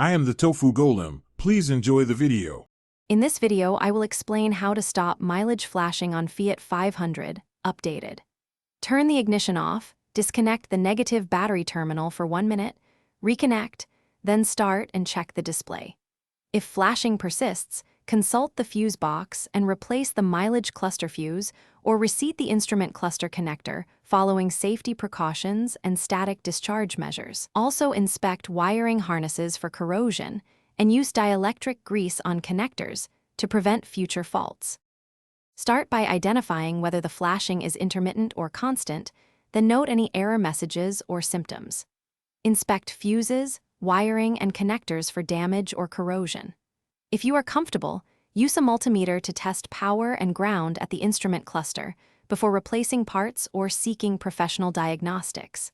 I am the Tofu Golem. Please enjoy the video. In this video, I will explain how to stop mileage flashing on Fiat 500, updated. Turn the ignition off, disconnect the negative battery terminal for 1 minute, reconnect, then start and check the display. If flashing persists, consult the fuse box and replace the mileage cluster fuse or reseat the instrument cluster connector following safety precautions and static discharge measures. Also inspect wiring harnesses for corrosion and use dielectric grease on connectors to prevent future faults. Start by identifying whether the flashing is intermittent or constant, then note any error messages or symptoms. Inspect fuses, wiring, and connectors for damage or corrosion. If you are comfortable, use a multimeter to test power and ground at the instrument cluster before replacing parts or seeking professional diagnostics.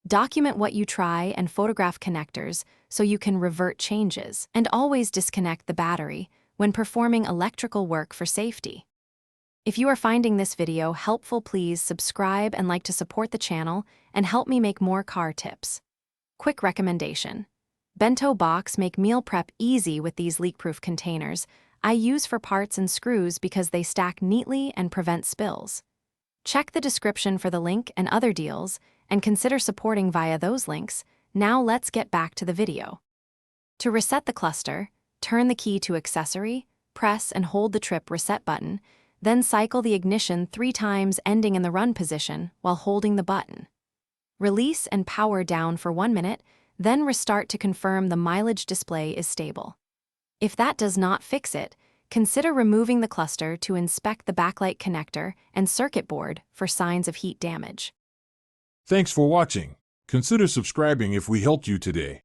Document what you try and photograph connectors so you can revert changes, and always disconnect the battery when performing electrical work for safety. If you are finding this video helpful, please subscribe and like to support the channel and help me make more car tips. Quick recommendation. Bento box make meal prep easy with these leak-proof containers I use for parts and screws because they stack neatly and prevent spills. Check the description for the link and other deals, and consider supporting via those links. Now let's get back to the video. To reset the cluster, turn the key to Accessory, press and hold the trip reset button, then cycle the ignition 3 times ending in the run position while holding the button. Release and power down for 1 minute, then restart to confirm the mileage display is stable. If that does not fix it, consider removing the cluster to inspect the backlight connector and circuit board for signs of heat damage. Thanks for watching. Consider subscribing if we helped you today.